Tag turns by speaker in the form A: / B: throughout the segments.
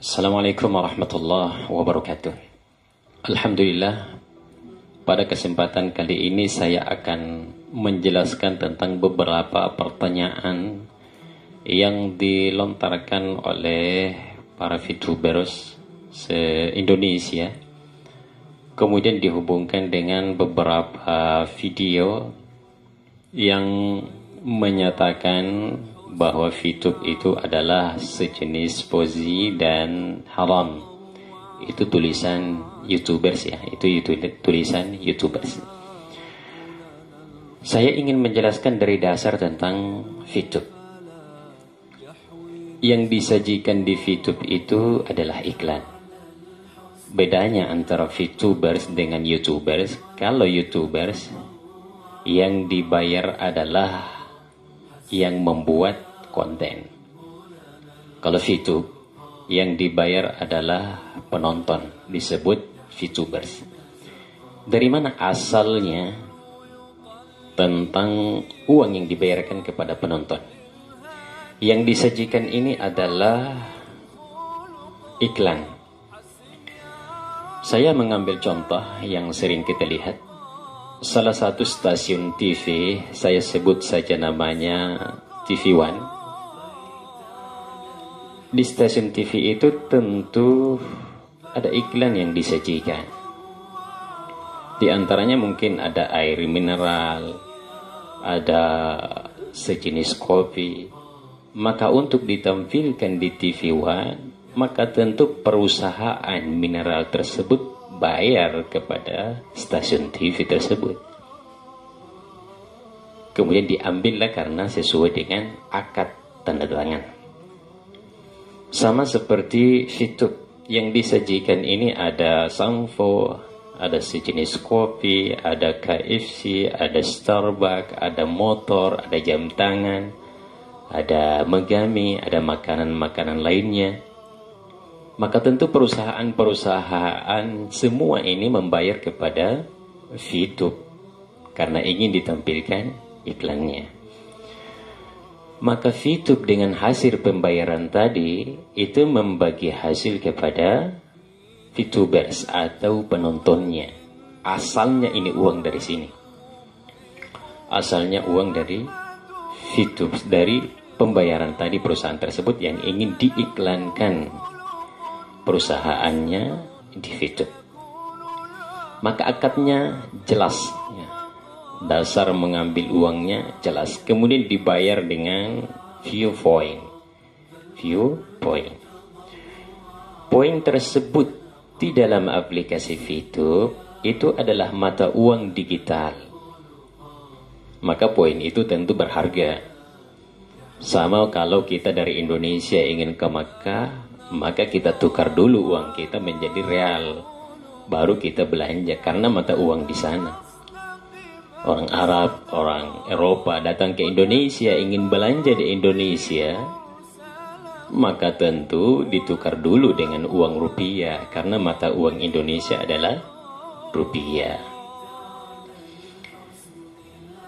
A: Assalamualaikum warahmatullahi wabarakatuh. Alhamdulillah, pada kesempatan kali ini saya akan menjelaskan tentang beberapa pertanyaan yang dilontarkan oleh para VTubers se-Indonesia, kemudian dihubungkan dengan beberapa video yang menyatakan bahwa VTube itu adalah sejenis pozi dan haram. Itu tulisan YouTubers ya, itu tulisan YouTubers. Saya ingin menjelaskan dari dasar tentang VTube. Yang disajikan di VTube itu adalah iklan. Bedanya antara VTubers dengan YouTubers, kalau YouTubers yang dibayar adalah yang membuat konten. Kalau VTube yang dibayar adalah penonton, disebut VTubers. Dari mana asalnya tentang uang yang dibayarkan kepada penonton? Yang disajikan ini adalah iklan. Saya mengambil contoh yang sering kita lihat. Salah satu stasiun TV, saya sebut saja namanya TV One. Di stasiun TV itu tentu ada iklan yang disajikan. Di antaranya mungkin ada air mineral, ada sejenis kopi. Maka untuk ditampilkan di TV One, maka tentu perusahaan mineral tersebut bayar kepada stasiun TV tersebut. Kemudian diambillah karena sesuai dengan akad tanda tangan. Sama seperti VTube yang disajikan ini ada sampo, ada sejenis kopi, ada KFC, ada Starbucks, ada motor, ada jam tangan, ada Megami, ada makanan-makanan lainnya. Maka tentu perusahaan-perusahaan semua ini membayar kepada VTube karena ingin ditampilkan iklannya. Maka VTube dengan hasil pembayaran tadi itu membagi hasil kepada VTubers atau penontonnya. Asalnya ini uang dari sini. Asalnya uang dari VTube, dari pembayaran tadi perusahaan tersebut yang ingin diiklankan perusahaannya di VTube. Maka akadnya jelas ya. Dasar mengambil uangnya jelas. Kemudian dibayar dengan view point. Poin tersebut di dalam aplikasi VTube itu adalah mata uang digital. Maka poin itu tentu berharga. Sama kalau kita dari Indonesia ingin ke Makkah, maka kita tukar dulu uang kita menjadi real, baru kita belanja karena mata uang di sana. Orang Arab, orang Eropa datang ke Indonesia ingin belanja di Indonesia, maka tentu ditukar dulu dengan uang rupiah karena mata uang Indonesia adalah rupiah.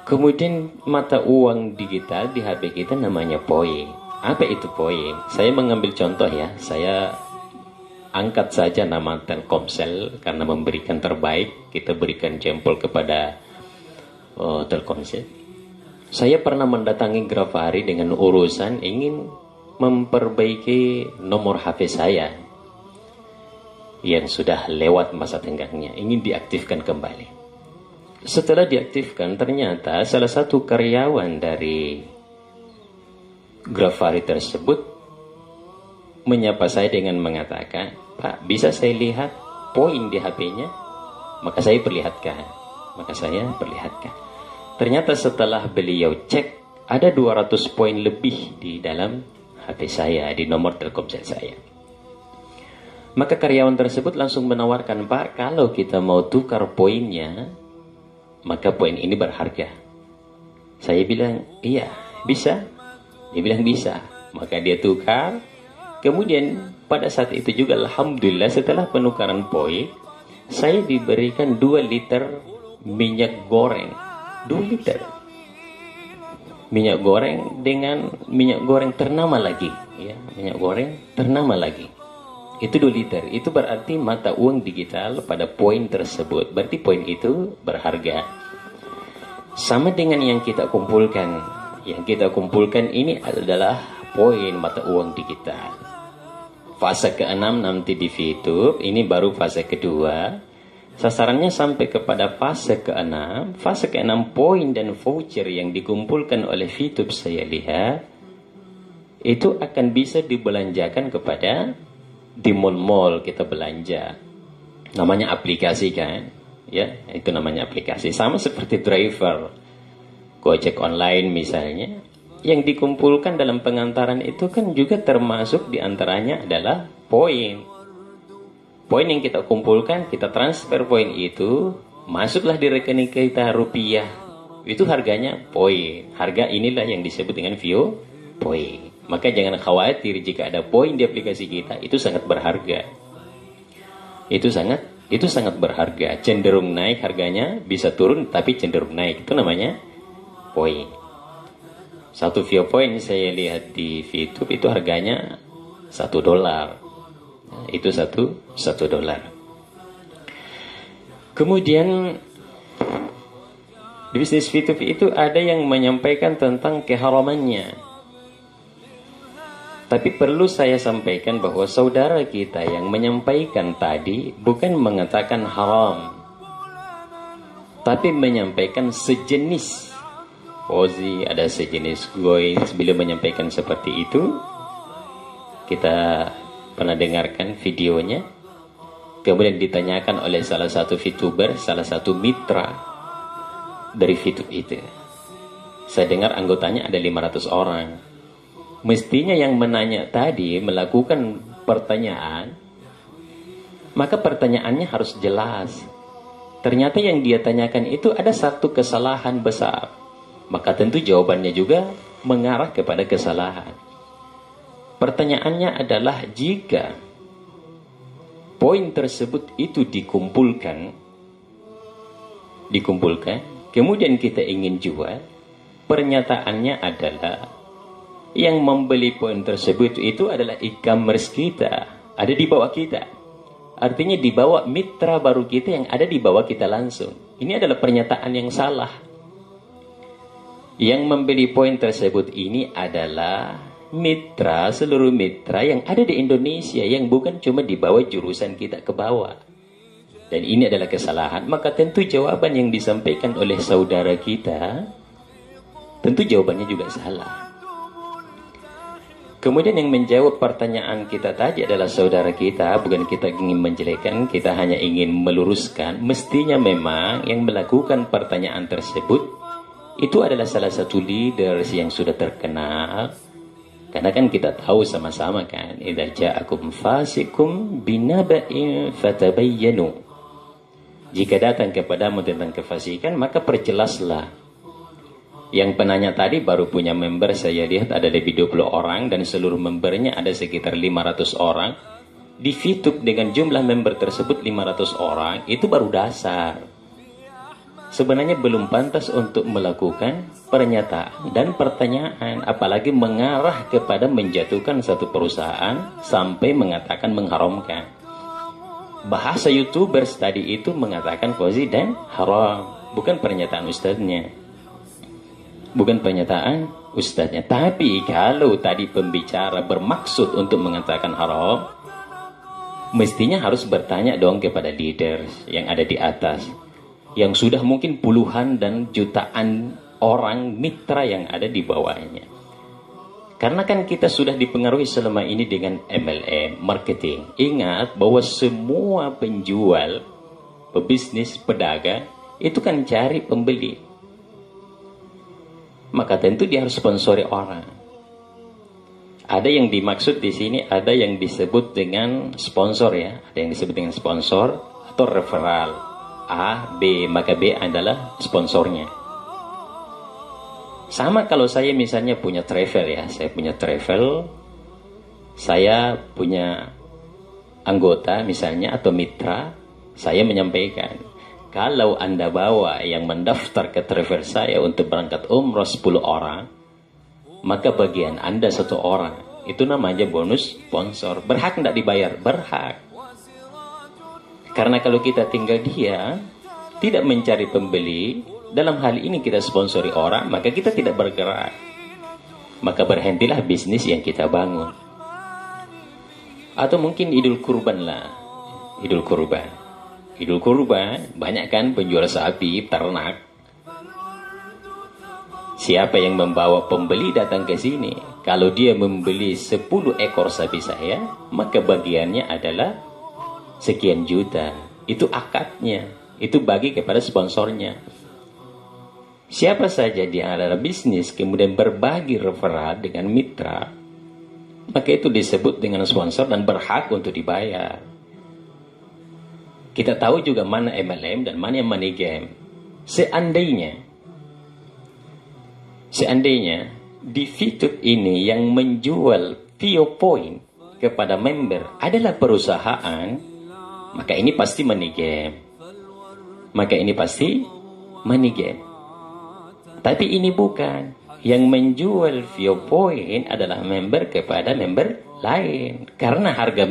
A: Kemudian mata uang digital di HP kita namanya poin. Apa itu poin? Saya mengambil contoh ya. Saya angkat saja nama Telkomsel karena memberikan terbaik. Kita berikan jempol kepada Telkomsel. Saya pernah mendatangi Grafari dengan urusan ingin memperbaiki nomor HP saya yang sudah lewat masa tenggangnya, ingin diaktifkan kembali. Setelah diaktifkan, ternyata salah satu karyawan dari Grafari tersebut menyapa saya dengan mengatakan, "Pak, bisa saya lihat poin di HP-nya?" Maka saya perlihatkan. Ternyata setelah beliau cek, ada 200 poin lebih di dalam HP saya, di nomor Telkomsel saya. Maka karyawan tersebut langsung menawarkan, "Pak, kalau kita mau tukar poinnya, maka poin ini berharga." Saya bilang, "Iya, bisa." Dia bilang bisa. Maka dia tukar. Kemudian pada saat itu juga alhamdulillah setelah penukaran poin, saya diberikan 2 liter minyak goreng. 2 liter. Minyak goreng dengan minyak goreng ternama lagi. Ya, minyak goreng ternama lagi. Itu 2 liter. Itu berarti mata uang digital pada poin tersebut. Berarti poin itu berharga. Sama dengan yang kita kumpulkan. Yang kita kumpulkan ini adalah poin mata uang digital. Fase ke-6 nanti di VTube. Ini baru fase kedua. Sasarannya sampai kepada fase ke-6. Fase ke-6 poin dan voucher yang dikumpulkan oleh VTube saya lihat. Itu akan bisa dibelanjakan kepada di mall-mall kita belanja. Namanya aplikasi kan? Ya, itu namanya aplikasi. Sama seperti driver Gojek online misalnya. Yang dikumpulkan dalam pengantaran itu kan juga termasuk diantaranya adalah poin. Poin yang kita kumpulkan, kita transfer poin itu, masuklah di rekening kita rupiah. Itu harganya poin. Harga inilah yang disebut dengan view poin. Maka jangan khawatir jika ada poin di aplikasi kita, itu sangat berharga. Itu sangat berharga. Cenderung naik harganya, bisa turun tapi cenderung naik. Itu namanya poin. Satu view point saya lihat di VTube itu harganya $1. Itu $1. Kemudian di bisnis VTube itu ada yang menyampaikan tentang keharamannya. Tapi perlu saya sampaikan bahwa saudara kita yang menyampaikan tadi bukan mengatakan haram, tapi menyampaikan sejenis. Ozi ada sejenis goins. Bila menyampaikan seperti itu, kita pernah dengarkan videonya. Kemudian ditanyakan oleh salah satu VTuber, salah satu mitra dari VTube itu. Saya dengar anggotanya ada 500 orang. Mestinya yang menanya tadi melakukan pertanyaan, maka pertanyaannya harus jelas. Ternyata yang dia tanyakan itu ada satu kesalahan besar. Maka tentu jawabannya juga mengarah kepada kesalahan. Pertanyaannya adalah jika poin tersebut itu dikumpulkan, kemudian kita ingin jual, pernyataannya adalah yang membeli poin tersebut itu adalah e-commerce kita, ada di bawah kita. Artinya di bawah mitra baru kita yang ada di bawah kita langsung. Ini adalah pernyataan yang salah. Yang membeli poin tersebut ini adalah mitra, seluruh mitra yang ada di Indonesia, yang bukan cuma di bawah jurusan kita ke bawah. Dan ini adalah kesalahan. Maka tentu jawaban yang disampaikan oleh saudara kita, tentu jawabannya juga salah. Kemudian yang menjawab pertanyaan kita tadi adalah saudara kita. Bukan kita ingin menjelekkan, kita hanya ingin meluruskan. Mestinya memang yang melakukan pertanyaan tersebut itu adalah salah satu leaders yang sudah terkenal. Karena kan kita tahu sama-sama kan, idza ja'akum fasikum binaba'in fatabayyanu. Jika datang kepadamu tentang kefasikan, maka perjelaslah. Yang penanya tadi baru punya member, saya lihat ada lebih 20 orang dan seluruh membernya ada sekitar 500 orang. Di VTube dengan jumlah member tersebut 500 orang, itu baru dasar. Sebenarnya belum pantas untuk melakukan pernyataan dan pertanyaan, apalagi mengarah kepada menjatuhkan satu perusahaan sampai mengatakan mengharamkan. Bahasa YouTubers tadi itu mengatakan fazi dan haram, bukan pernyataan ustadznya. Bukan pernyataan ustadznya. Tapi kalau tadi pembicara bermaksud untuk mengatakan haram, mestinya harus bertanya dong kepada leaders yang ada di atas, yang sudah mungkin puluhan dan jutaan orang mitra yang ada di bawahnya. Karena kan kita sudah dipengaruhi selama ini dengan MLM, marketing. Ingat bahwa semua penjual, pebisnis, pedagang, itu kan cari pembeli. Maka tentu dia harus sponsori orang. Ada yang dimaksud di sini, ada yang disebut dengan sponsor ya. Ada yang disebut dengan sponsor atau referral. A, B, maka B adalah sponsornya. Sama kalau saya misalnya punya travel ya. Saya punya travel, saya punya anggota misalnya atau mitra, saya menyampaikan, kalau Anda bawa yang mendaftar ke travel saya untuk berangkat umrah 10 orang, maka bagian Anda 1 orang. Itu namanya bonus sponsor. Berhak tidak dibayar? Berhak. Karena kalau kita tinggal diam, tidak mencari pembeli, dalam hal ini kita sponsori orang, maka kita tidak bergerak. Maka berhentilah bisnis yang kita bangun. Atau mungkin Idul Kurban lah. Idul Kurban. Idul Kurban, banyak kan penjual sapi, ternak. Siapa yang membawa pembeli datang ke sini? Kalau dia membeli 10 ekor sapi saya, maka bagiannya adalah sekian juta. Itu akadnya. Itu bagi kepada sponsornya. Siapa saja di adalah bisnis kemudian berbagi referral dengan mitra, maka itu disebut dengan sponsor dan berhak untuk dibayar. Kita tahu juga mana MLM dan mana yang money game. Seandainya di VTube ini yang menjual Vio Point kepada member adalah perusahaan, maka ini pasti money game. Maka ini pasti money game. Tapi ini bukan. Yang menjual Vio Point adalah member kepada member lain. Karena harga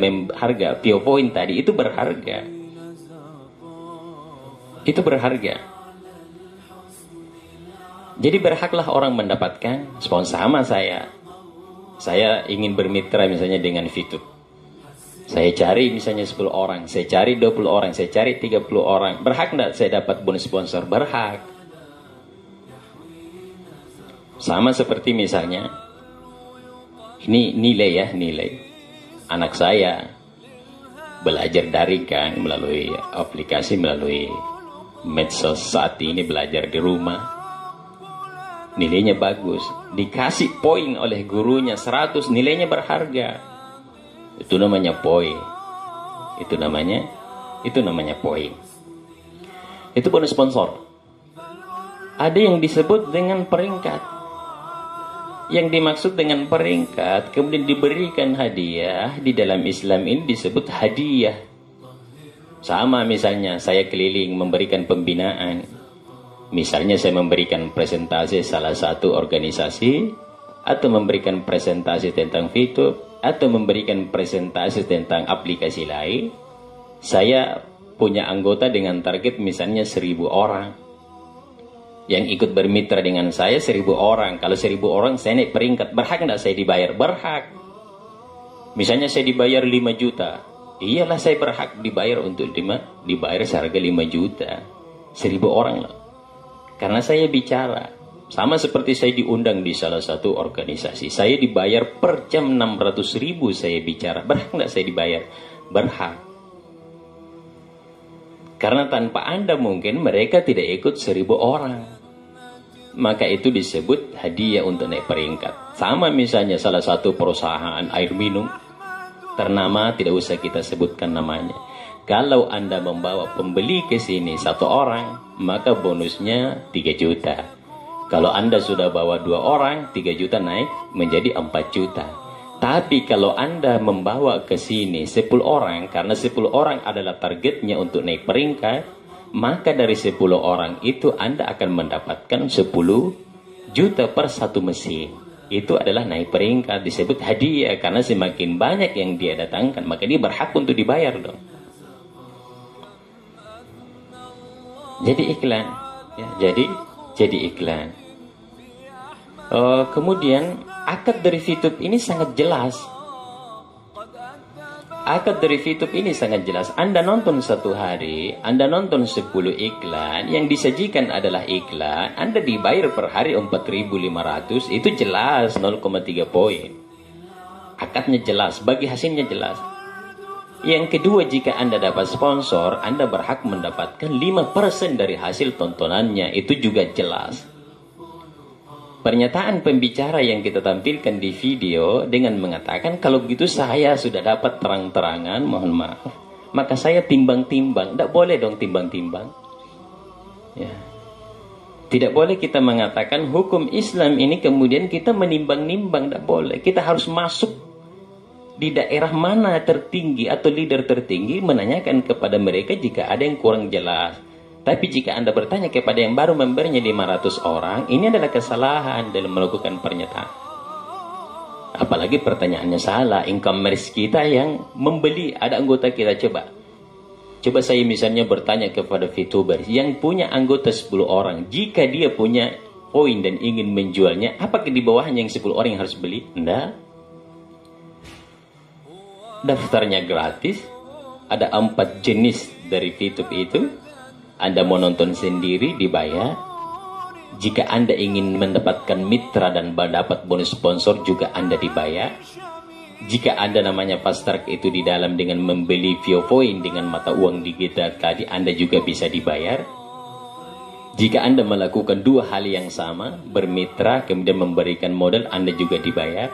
A: Vio Point tadi itu berharga. Itu berharga. Jadi berhaklah orang mendapatkan sponsor. Sama saya. Saya ingin bermitra misalnya dengan VTube. Saya cari misalnya 10 orang. Saya cari 20 orang. Saya cari 30 orang. Berhak enggak saya dapat bonus sponsor? Berhak. Sama seperti misalnya. Ini nilai ya, nilai. Anak saya belajar daring kan melalui aplikasi, melalui medsos saat ini belajar di rumah. Nilainya bagus, dikasih poin oleh gurunya 100, nilainya berharga. Itu namanya poin. Itu namanya poin. Itu bonus sponsor. Ada yang disebut dengan peringkat. Yang dimaksud dengan peringkat kemudian diberikan hadiah, di dalam Islam ini disebut hadiah. Sama misalnya saya keliling memberikan pembinaan. Misalnya saya memberikan presentasi salah satu organisasi, atau memberikan presentasi tentang VTube, atau memberikan presentasi tentang aplikasi lain. Saya punya anggota dengan target misalnya 1000 orang. Yang ikut bermitra dengan saya 1000 orang. Kalau 1000 orang saya naik peringkat, berhak enggak saya dibayar? Berhak. Misalnya saya dibayar 5 juta. Iyalah saya berhak dibayar untuk dibayar seharga 5 juta. 1000 orang lah. Karena saya bicara. Sama seperti saya diundang di salah satu organisasi. Saya dibayar per jam 600.000 saya bicara. Berhak enggak saya dibayar? Berhak. Karena tanpa Anda mungkin mereka tidak ikut 1000 orang. Maka itu disebut hadiah untuk naik peringkat. Sama misalnya salah satu perusahaan air minum. Ternama, tidak usah kita sebutkan namanya. Kalau Anda membawa pembeli ke sini 1 orang, maka bonusnya 3 juta. Kalau Anda sudah bawa 2 orang, 3 juta naik menjadi 4 juta. Tapi kalau Anda membawa ke sini 10 orang, karena 10 orang adalah targetnya untuk naik peringkat, maka dari 10 orang itu Anda akan mendapatkan 10 juta per 1 mesin. Itu adalah naik peringkat, disebut hadiah. Karena semakin banyak yang dia datangkan, maka dia berhak untuk dibayar dong. Jadi iklan, ya, jadi iklan. Kemudian akad dari VTube ini sangat jelas. Akad dari VTube ini sangat jelas. Anda nonton 1 hari, Anda nonton 10 iklan, yang disajikan adalah iklan, Anda dibayar per hari 4.500, itu jelas 0,3 poin. Akadnya jelas, bagi hasilnya jelas. Yang kedua, jika Anda dapat sponsor, Anda berhak mendapatkan 5% dari hasil tontonannya. Itu juga jelas. Pernyataan pembicara yang kita tampilkan di video dengan mengatakan, kalau begitu saya sudah dapat terang-terangan, mohon maaf, maka saya timbang-timbang. Tidak boleh dong timbang-timbang. Ya. Tidak boleh kita mengatakan hukum Islam ini kemudian kita menimbang-nimbang. Tidak boleh. Kita harus masuk di daerah mana tertinggi atau leader tertinggi, menanyakan kepada mereka jika ada yang kurang jelas. Tapi jika Anda bertanya kepada yang baru membernya 500 orang, ini adalah kesalahan dalam melakukan pernyataan. Apalagi pertanyaannya salah, e-commerce kita yang membeli, ada anggota kita, coba saya misalnya bertanya kepada VTuber yang punya anggota 10 orang, jika dia punya poin dan ingin menjualnya, apakah di bawahnya yang 10 orang yang harus beli? Enggak. Daftarnya gratis, ada 4 jenis dari VTube itu. Anda mau nonton sendiri dibayar. Jika Anda ingin mendapatkan mitra dan mendapat bonus sponsor juga Anda dibayar. Jika Anda namanya fast track itu di dalam dengan membeli VioPoint dengan mata uang digital tadi, Anda juga bisa dibayar. Jika Anda melakukan 2 hal yang sama, bermitra kemudian memberikan modal, Anda juga dibayar.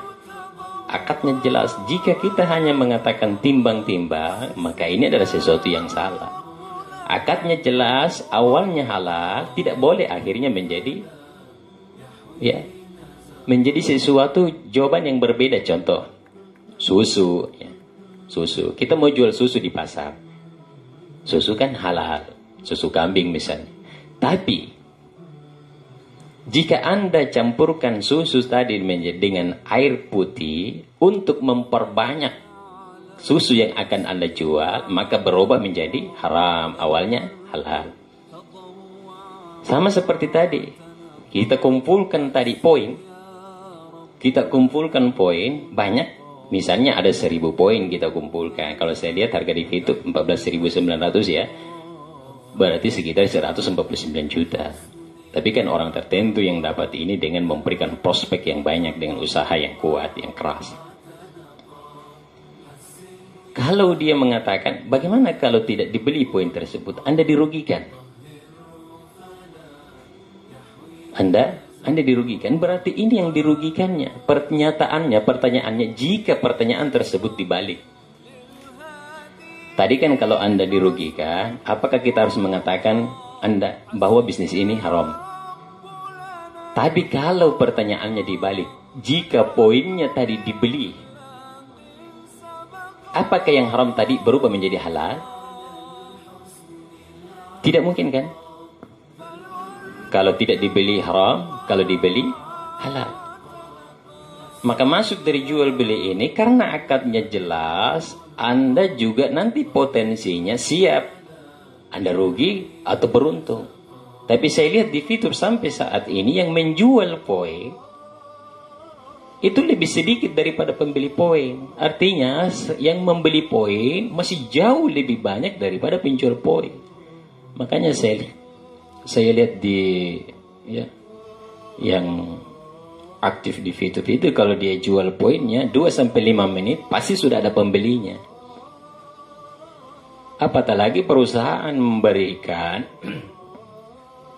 A: Akadnya jelas. Jika kita hanya mengatakan timbang-timbang, maka ini adalah sesuatu yang salah. Akadnya jelas, awalnya halal, tidak boleh akhirnya menjadi sesuatu jawaban yang berbeda. Contoh, susu. Susu. Kita mau jual susu di pasar. Susu kan halal. Susu kambing misalnya. Tapi, jika Anda campurkan susu tadi dengan air putih untuk memperbanyak susu yang akan Anda jual, maka berubah menjadi haram. Awalnya halal. Sama seperti tadi. Kita kumpulkan tadi poin. Kita kumpulkan poin banyak. Misalnya ada 1000 poin kita kumpulkan. Kalau saya lihat harga di Fitub 14.900 ya. Berarti sekitar 149 juta. Tapi kan orang tertentu yang dapat ini dengan memberikan prospek yang banyak, dengan usaha yang kuat, yang keras. Kalau dia mengatakan, bagaimana kalau tidak dibeli poin tersebut? Anda dirugikan. Anda dirugikan. Berarti ini yang dirugikannya. Pertanyaannya, jika pertanyaan tersebut dibalik. Tadi kan kalau Anda dirugikan, apakah kita harus mengatakan Anda bahwa bisnis ini haram? Tapi kalau pertanyaannya dibalik, jika poinnya tadi dibeli, apakah yang haram tadi berubah menjadi halal? Tidak mungkin kan? Kalau tidak dibeli haram, kalau dibeli halal. Maka masuk dari jual beli ini karena akadnya jelas, Anda juga nanti potensinya siap. Anda rugi atau beruntung. Tapi saya lihat di fitur sampai saat ini yang menjual poin itu lebih sedikit daripada pembeli poin. Artinya yang membeli poin masih jauh lebih banyak daripada penjual poin. Makanya saya lihat di yang aktif di fitur itu, kalau dia jual poinnya 2-5 menit pasti sudah ada pembelinya. Apatah lagi perusahaan memberikan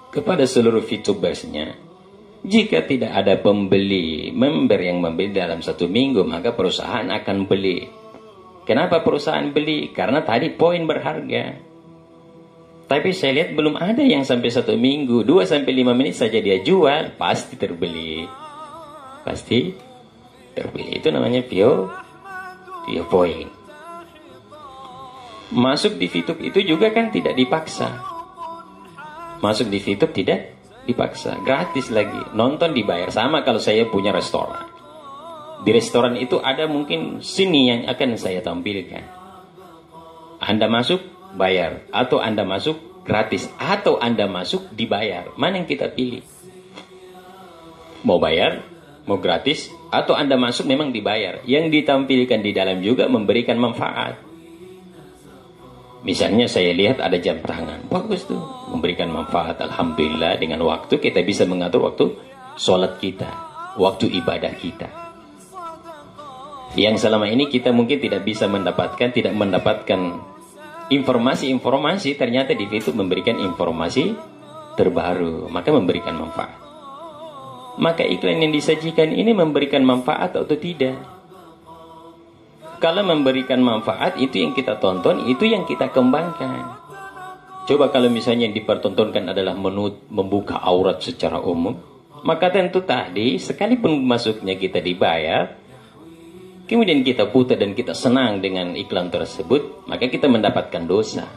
A: kepada seluruh VTubersnya, jika tidak ada pembeli, member yang membeli dalam 1 minggu, maka perusahaan akan beli. Kenapa perusahaan beli? Karena tadi poin berharga. Tapi saya lihat belum ada yang sampai 1 minggu, 2-5 menit saja dia jual, pasti terbeli. Pasti terbeli. Itu namanya VioPoint. Masuk di VTube itu juga kan tidak dipaksa. Masuk di VTube tidak dipaksa, gratis lagi. Nonton dibayar. Sama kalau saya punya restoran. Di restoran itu ada mungkin sini yang akan saya tampilkan. Anda masuk bayar, atau Anda masuk gratis, atau Anda masuk dibayar. Mana yang kita pilih? Mau bayar, mau gratis, atau Anda masuk memang dibayar. Yang ditampilkan di dalam juga memberikan manfaat. Misalnya saya lihat ada jam tangan, bagus tuh, memberikan manfaat. Alhamdulillah, dengan waktu kita bisa mengatur waktu sholat kita, waktu ibadah kita. Yang selama ini kita mungkin tidak mendapatkan informasi-informasi, ternyata di situ memberikan informasi terbaru, maka memberikan manfaat. Maka iklan yang disajikan ini memberikan manfaat atau tidak? Kalau memberikan manfaat, itu yang kita tonton, itu yang kita kembangkan. Coba kalau misalnya yang dipertontonkan adalah membuka aurat secara umum, maka tentu tadi, sekalipun masuknya kita dibayar, kemudian kita putar dan kita senang dengan iklan tersebut, maka kita mendapatkan dosa.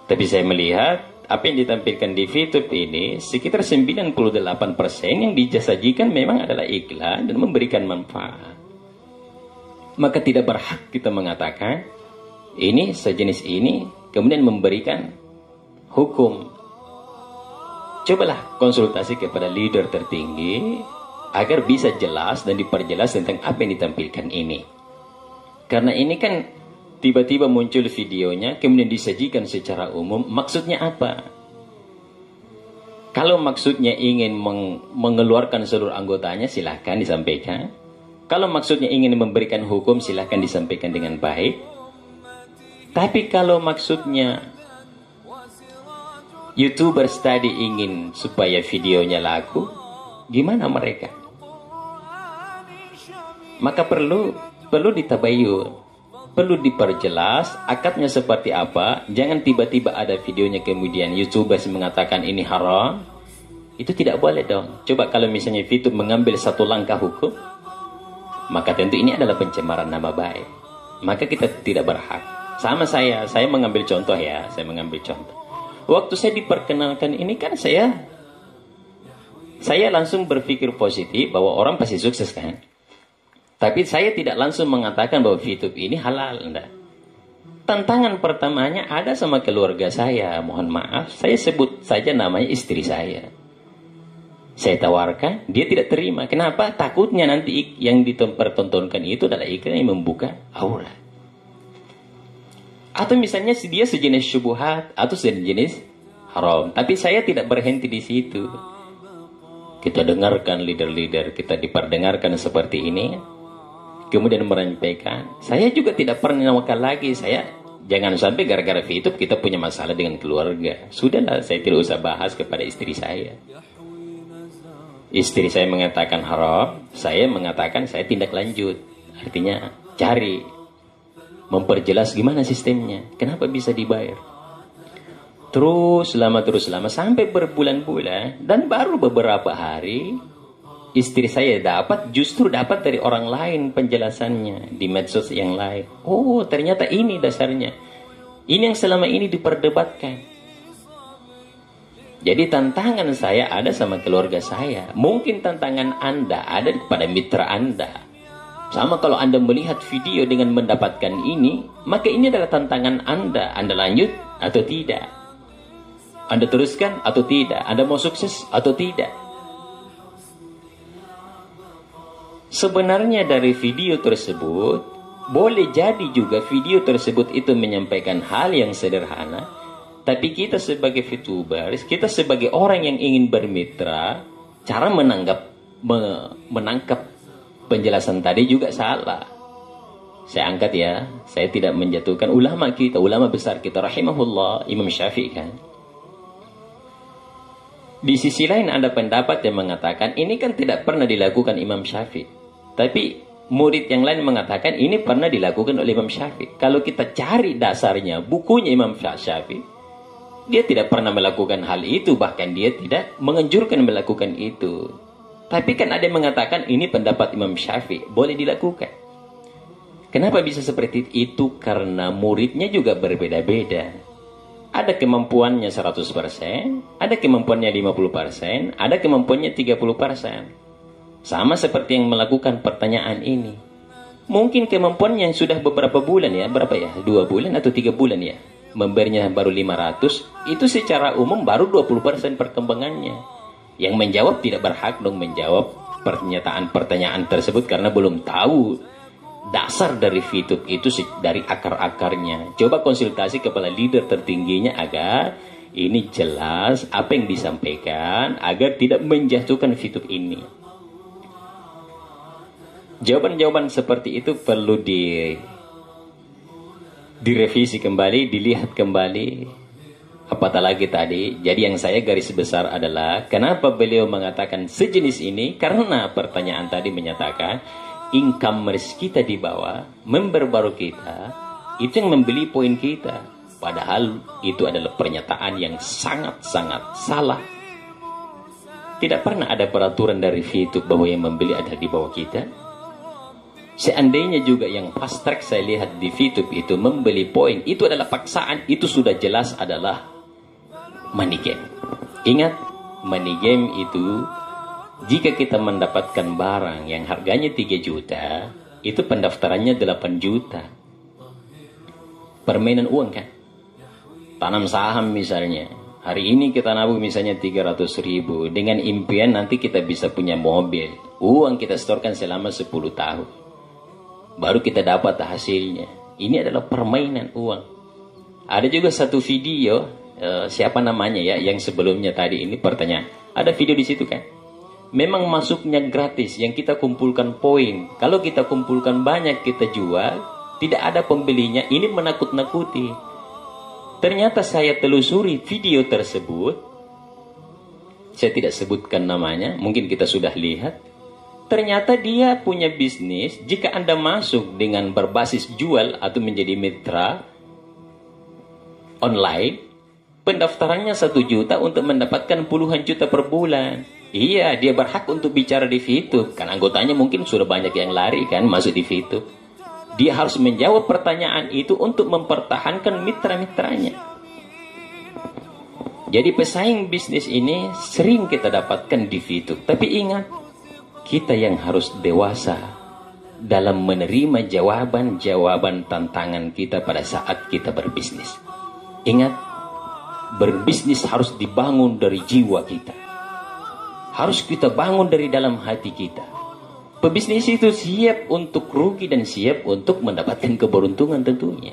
A: Tapi saya melihat apa yang ditampilkan di YouTube ini sekitar 98% yang disajikan memang adalah iklan dan memberikan manfaat. Maka tidak berhak kita mengatakan ini sejenis ini kemudian memberikan hukum. Cobalah konsultasi kepada leader tertinggi agar bisa jelas dan diperjelas tentang apa yang ditampilkan ini. Karena ini kan tiba-tiba muncul videonya kemudian disajikan secara umum, maksudnya apa? Kalau maksudnya ingin mengeluarkan seluruh anggotanya, silahkan disampaikan. Kalau maksudnya ingin memberikan hukum, silahkan disampaikan dengan baik. Tapi kalau maksudnya YouTubers tadi ingin supaya videonya laku, gimana mereka? Maka perlu ditabayun, perlu diperjelas akadnya seperti apa. Jangan tiba-tiba ada videonya kemudian YouTubers mengatakan ini haram. Itu tidak boleh dong. Coba kalau misalnya YouTube mengambil satu langkah hukum, maka tentu ini adalah pencemaran nama baik. Maka kita tidak berhak. Sama saya mengambil contoh ya, saya mengambil contoh. Waktu saya diperkenalkan ini kan saya langsung berpikir positif bahwa orang pasti sukses kan. Tapi saya tidak langsung mengatakan bahwa YouTube ini halal, enggak. Tantangan pertamanya ada sama keluarga saya. Mohon maaf, saya sebut saja namanya istri saya. Saya tawarkan, dia tidak terima. Kenapa? Takutnya nanti yang dipertontonkan itu adalah iklan yang membuka aurat. Atau misalnya dia sejenis syubhat atau sejenis haram. Tapi saya tidak berhenti di situ. Kita dengarkan leader-leader, kita diperdengarkan seperti ini. Kemudian menyampaikan, saya juga tidak pernah nakal lagi. Saya jangan sampai gara-gara YouTube kita punya masalah dengan keluarga. Sudahlah, saya tidak usah bahas kepada istri saya. Istri saya mengatakan haram, saya mengatakan saya tindak lanjut. Artinya cari, memperjelas gimana sistemnya, kenapa bisa dibayar. Terus lama sampai berbulan-bulan, dan baru beberapa hari istri saya justru dapat dari orang lain penjelasannya di medsos yang lain. Oh, ternyata ini dasarnya. Ini yang selama ini diperdebatkan. Jadi tantangan saya ada sama keluarga saya. Mungkin tantangan Anda ada kepada mitra Anda. Sama kalau Anda melihat video dengan mendapatkan ini, maka ini adalah tantangan Anda. Anda lanjut atau tidak? Anda teruskan atau tidak? Anda mau sukses atau tidak? Sebenarnya dari video tersebut, boleh jadi juga video tersebut itu menyampaikan hal yang sederhana, tapi kita sebagai VTubers, kita sebagai orang yang ingin bermitra, cara menangkap penjelasan tadi juga salah. Saya angkat ya, saya tidak menjatuhkan ulama kita, ulama besar kita rahimahullah, Imam Syafi'i kan. Di sisi lain ada pendapat yang mengatakan ini kan tidak pernah dilakukan Imam Syafi'i. Tapi murid yang lain mengatakan ini pernah dilakukan oleh Imam Syafi'i. Kalau kita cari dasarnya, bukunya Imam Syafi'i, dia tidak pernah melakukan hal itu, bahkan dia tidak menganjurkan melakukan itu. Tapi kan ada yang mengatakan ini pendapat Imam Syafi'i, boleh dilakukan. Kenapa bisa seperti itu? Karena muridnya juga berbeda-beda. Ada kemampuannya 100%, ada kemampuannya 50%, ada kemampuannya 30%. Sama seperti yang melakukan pertanyaan ini. Mungkin kemampuan yang sudah beberapa bulan ya, berapa ya? 2 bulan atau 3 bulan ya? Memberinya baru 500, itu secara umum baru 20% perkembangannya. Yang menjawab tidak berhak dong menjawab pertanyaan tersebut karena belum tahu dasar dari VTube itu dari akar-akarnya. Coba konsultasi kepada leader tertingginya agar ini jelas apa yang disampaikan agar tidak menjatuhkan VTube ini. Jawaban-jawaban seperti itu perlu direvisi kembali, dilihat kembali. Apatah lagi tadi, jadi yang saya garis besar adalah kenapa beliau mengatakan sejenis ini, karena pertanyaan tadi menyatakan income kita di bawah, member baru kita, itu yang membeli poin kita. Padahal itu adalah pernyataan yang sangat-sangat salah. Tidak pernah ada peraturan dari VTube bahwa yang membeli adalah di bawah kita. Seandainya juga yang fast track saya lihat di VTube itu membeli poin, itu adalah paksaan, itu sudah jelas adalah money game. Ingat, money game itu jika kita mendapatkan barang yang harganya 3 juta, itu pendaftarannya 8 juta. Permainan uang kan? Tanam saham misalnya. Hari ini kita nabung misalnya 300.000. Dengan impian nanti kita bisa punya mobil. Uang kita setorkan selama 10 tahun. Baru kita dapat hasilnya. Ini adalah permainan uang. Ada juga satu video, siapa namanya ya, yang sebelumnya tadi ini pertanyaan. Ada video di situ kan? Memang masuknya gratis, yang kita kumpulkan poin. Kalau kita kumpulkan banyak, kita jual, tidak ada pembelinya. Ini menakut-nakuti. Ternyata saya telusuri video tersebut. Saya tidak sebutkan namanya, mungkin kita sudah lihat. Ternyata dia punya bisnis. Jika Anda masuk dengan berbasis jual atau menjadi mitra online, pendaftarannya 1 juta untuk mendapatkan puluhan juta per bulan. Iya, dia berhak untuk bicara di VTube. Kan anggotanya mungkin sudah banyak yang lari kan masuk di VTube. Dia harus menjawab pertanyaan itu untuk mempertahankan mitra-mitranya. Jadi pesaing bisnis ini sering kita dapatkan di VTube. Tapi ingat, kita yang harus dewasa dalam menerima jawaban-jawaban tantangan kita pada saat kita berbisnis. Ingat, berbisnis harus dibangun dari jiwa kita. Harus kita bangun dari dalam hati kita. Pebisnis itu siap untuk rugi dan siap untuk mendapatkan keberuntungan tentunya.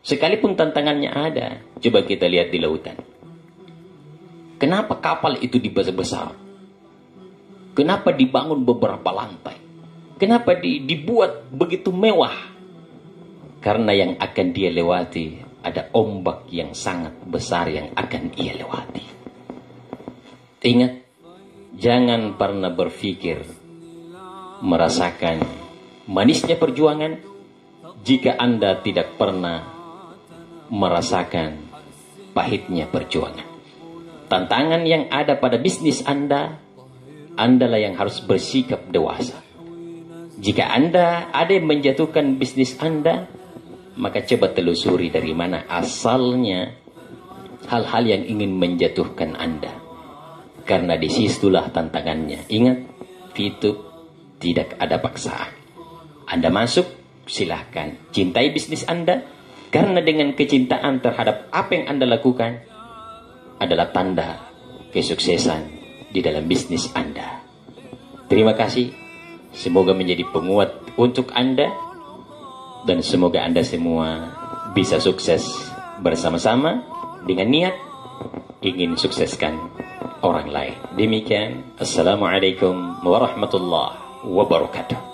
A: Sekalipun tantangannya ada. Coba kita lihat di lautan. Kenapa kapal itu dibesar-besar? Kenapa dibangun beberapa lantai? Kenapa dibuat begitu mewah? Karena yang akan dia lewati ada ombak yang sangat besar yang akan ia lewati. Ingat, jangan pernah berpikir merasakan manisnya perjuangan jika Anda tidak pernah merasakan pahitnya perjuangan. Tantangan yang ada pada bisnis Anda, Andalah yang harus bersikap dewasa. Jika Anda ada yang menjatuhkan bisnis Anda, maka coba telusuri dari mana asalnya hal-hal yang ingin menjatuhkan Anda. Karena disitulah tantangannya. Ingat, VTube tidak ada paksaan. Anda masuk, silahkan. Cintai bisnis Anda. Karena dengan kecintaan terhadap apa yang Anda lakukan adalah tanda kesuksesan di dalam bisnis Anda. Terima kasih. Semoga menjadi penguat untuk Anda. Dan semoga Anda semua bisa sukses bersama-sama dengan niat ingin sukseskan orang lain. Demikian. Assalamualaikum warahmatullahi wabarakatuh.